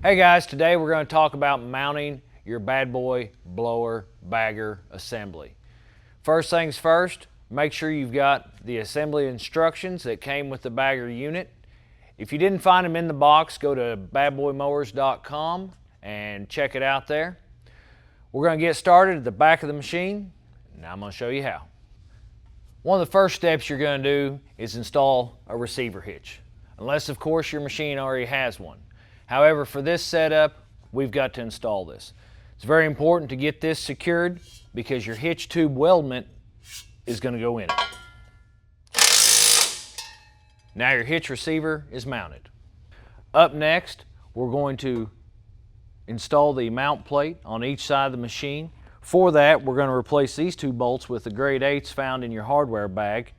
Hey guys, today we're going to talk about mounting your Bad Boy Blower Bagger assembly. First things first, make sure you've got the assembly instructions that came with the bagger unit. If you didn't find them in the box, go to badboymowers.com and check it out there. We're going to get started at the back of the machine. Now I'm going to show you how. One of the first steps you're going to do is install a receiver hitch, unless of course your machine already has one. However, for this setup, we've got to install this. It's very important to get this secured because your hitch tube weldment is going to go in it. Now your hitch receiver is mounted. Up next, we're going to install the mount plate on each side of the machine. For that, we're going to replace these two bolts with the grade 8s found in your hardware bag.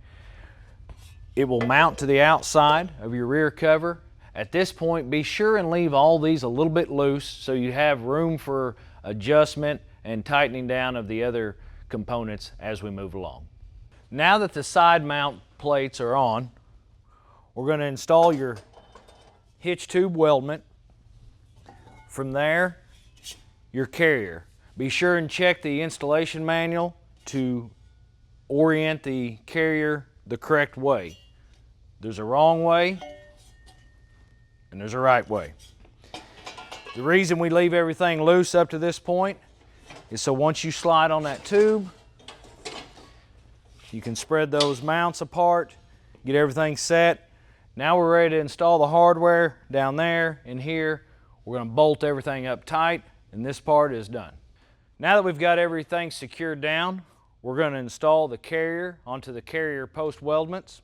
It will mount to the outside of your rear cover. At this point, be sure and leave all these a little bit loose so you have room for adjustment and tightening down of the other components as we move along. Now that the side mount plates are on, we're going to install your hitch tube weldment. From there, your carrier. Be sure and check the installation manual to orient the carrier the correct way. There's a wrong way and there's a right way. The reason we leave everything loose up to this point is so once you slide on that tube, you can spread those mounts apart, get everything set. Now we're ready to install the hardware down there and here. We're going to bolt everything up tight and this part is done. Now that we've got everything secured down, we're going to install the carrier onto the carrier post weldments.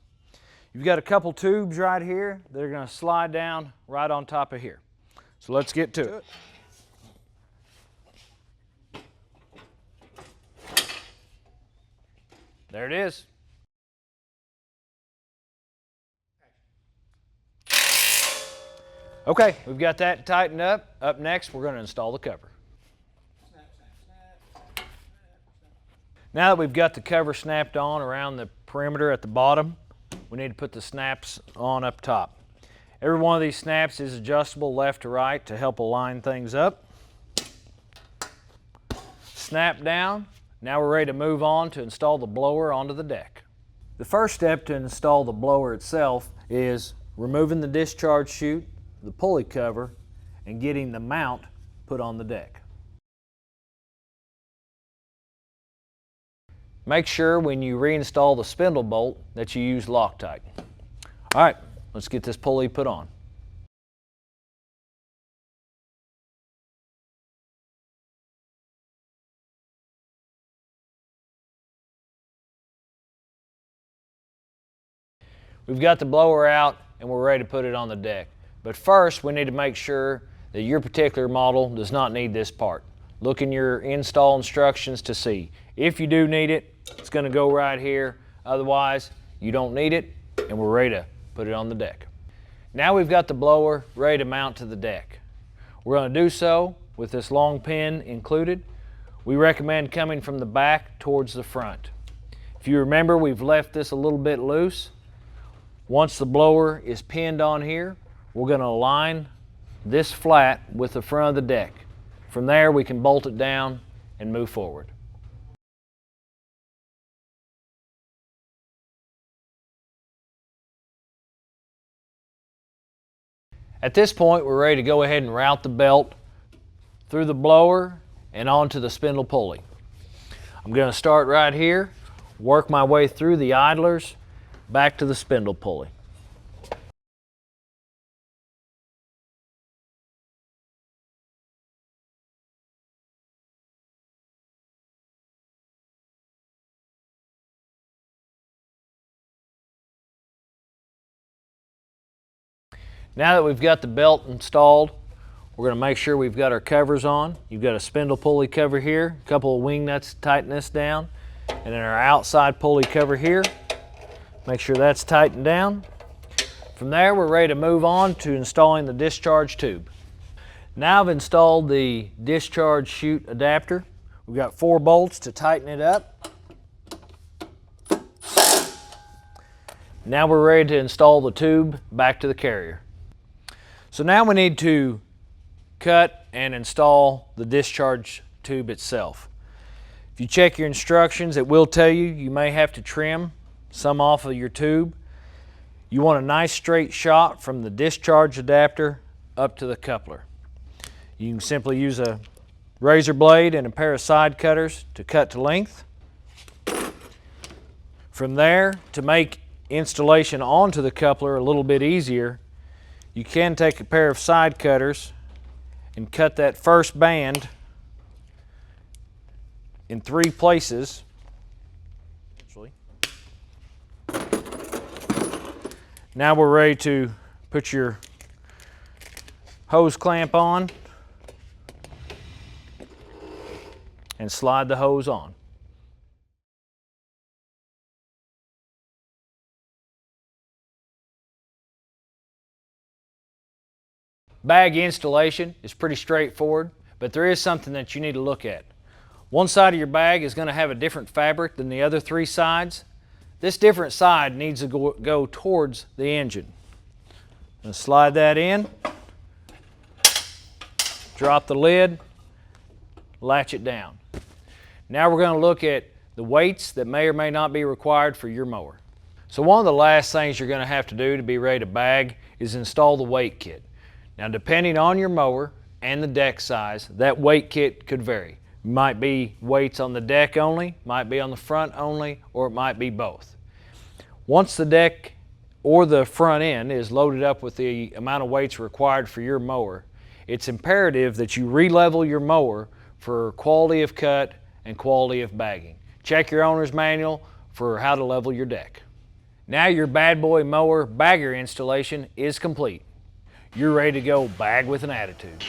You've got a couple tubes right here that are going to slide down right on top of here. So let's get to it. There it is. Okay, we've got that tightened up. Up next, we're going to install the cover. Now that we've got the cover snapped on around the perimeter at the bottom, we need to put the snaps on up top. Every one of these snaps is adjustable left to right to help align things up. Snap down. Now we're ready to move on to install the blower onto the deck. The first step to install the blower itself is removing the discharge chute, the pulley cover, and getting the mount put on the deck. Make sure when you reinstall the spindle bolt that you use Loctite. All right, let's get this pulley put on. We've got the blower out and we're ready to put it on the deck. But first, we need to make sure that your particular model does not need this part. Look in your install instructions to see. If you do need it, it's going to go right here. Otherwise, you don't need it, and we're ready to put it on the deck. Now we've got the blower ready to mount to the deck. We're going to do so with this long pin included. We recommend coming from the back towards the front. If you remember, we've left this a little bit loose. Once the blower is pinned on here, we're going to align this flat with the front of the deck. From there, we can bolt it down and move forward. At this point, we're ready to go ahead and route the belt through the blower and onto the spindle pulley. I'm going to start right here, work my way through the idlers, back to the spindle pulley. Now that we've got the belt installed, we're going to make sure we've got our covers on. You've got a spindle pulley cover here, a couple of wing nuts to tighten this down, and then our outside pulley cover here. Make sure that's tightened down. From there, we're ready to move on to installing the discharge tube. Now I've installed the discharge chute adapter. We've got 4 bolts to tighten it up. Now we're ready to install the tube back to the carrier. So now we need to cut and install the discharge tube itself. If you check your instructions, it will tell you you may have to trim some off of your tube. You want a nice straight shot from the discharge adapter up to the coupler. You can simply use a razor blade and a pair of side cutters to cut to length. From there, to make installation onto the coupler a little bit easier, you can take a pair of side cutters and cut that first band in 3 places. Now we're ready to put your hose clamp on and slide the hose on. Bag installation is pretty straightforward, but there is something that you need to look at. One side of your bag is going to have a different fabric than the other 3 sides. This different side needs to go towards the engine. I'm going to slide that in, drop the lid, latch it down. Now we're going to look at the weights that may or may not be required for your mower. So one of the last things you're going to have to do to be ready to bag is install the weight kit. Now depending on your mower and the deck size, that weight kit could vary. Might be weights on the deck only, might be on the front only, or it might be both. Once the deck or the front end is loaded up with the amount of weights required for your mower, it's imperative that you re-level your mower for quality of cut and quality of bagging. Check your owner's manual for how to level your deck. Now your Bad Boy Mower bagger installation is complete. You're ready to go bag with an attitude.